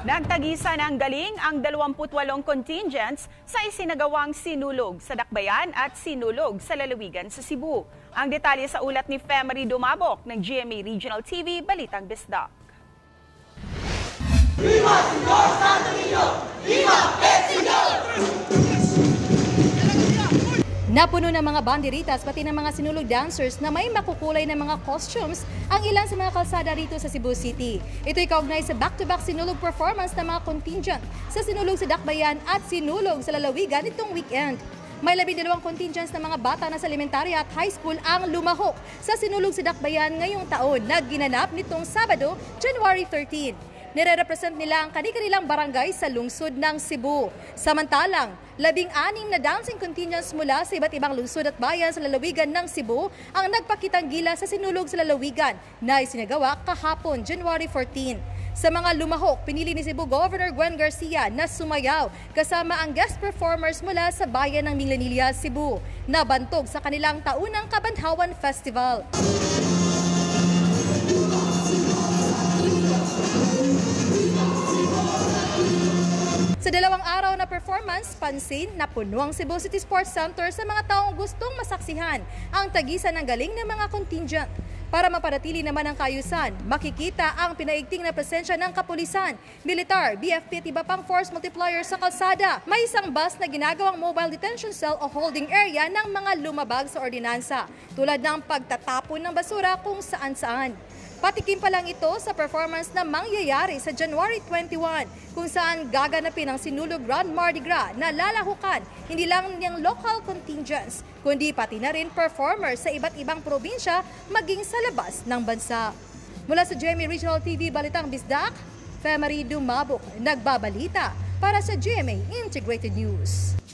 Nagtagisan ng galing ang 28 contingents sa isinagawang sinulog sa Dakbayan at sinulog sa lalawigan sa Cebu. Ang detalye sa ulat ni Femery Dumabok ng GMA Regional TV, Balitang Bisdak. Viva Señor Santo Niño! Viva el Señor! Napuno ng mga banderitas pati ng mga sinulog dancers na may makukulay na mga costumes ang ilan sa mga kalsada rito sa Cebu City. Ito'y kaugnay sa back-to-back sinulog performance ng mga contingent sa sinulog sa Dakbayan at sinulog sa lalawigan nitong weekend. May 12 contingents ng mga bata na sa elementarya at high school ang lumahok sa sinulog sa Dakbayan ngayong taon na ginanap nitong Sabado, January 13. Nire-represent nila ang kani-kanilang barangay sa lungsod ng Cebu. Samantalang, 16 na dancing contingents mula sa iba't ibang lungsod at bayan sa lalawigan ng Cebu ang nagpakitang gila sa sinulog sa lalawigan na isinagawa kahapon, January 14. Sa mga lumahok, pinili ni Cebu Governor Gwen Garcia na sumayaw kasama ang guest performers mula sa bayan ng Milanilla, Cebu na bantog sa kanilang taunang Kabandhawan Festival. Sa 2 araw na performance, pansin na puno ang Cebu City Sports Center sa mga taong gustong masaksihan ang tagisan ng galing ng mga contingent. Para mapanatili naman ang kaayusan, makikita ang pinaigting na presensya ng kapulisan, militar, BFP at iba pang force multiplier sa kalsada. May isang bus na ginagawang mobile detention cell o holding area ng mga lumabag sa ordinansa, tulad ng pagtatapon ng basura kung saan-saan. Patikim pa lang ito sa performance na mangyayari sa January 21 kung saan gaganapin ang sinulog Grand Mardi Gras na lalahukan hindi lang ng local contingents kundi pati na rin performers sa iba't ibang probinsya maging sa labas ng bansa. Mula sa GMA Regional TV Balitang Bisdak, Femery Dumabok nagbabalita para sa GMA Integrated News.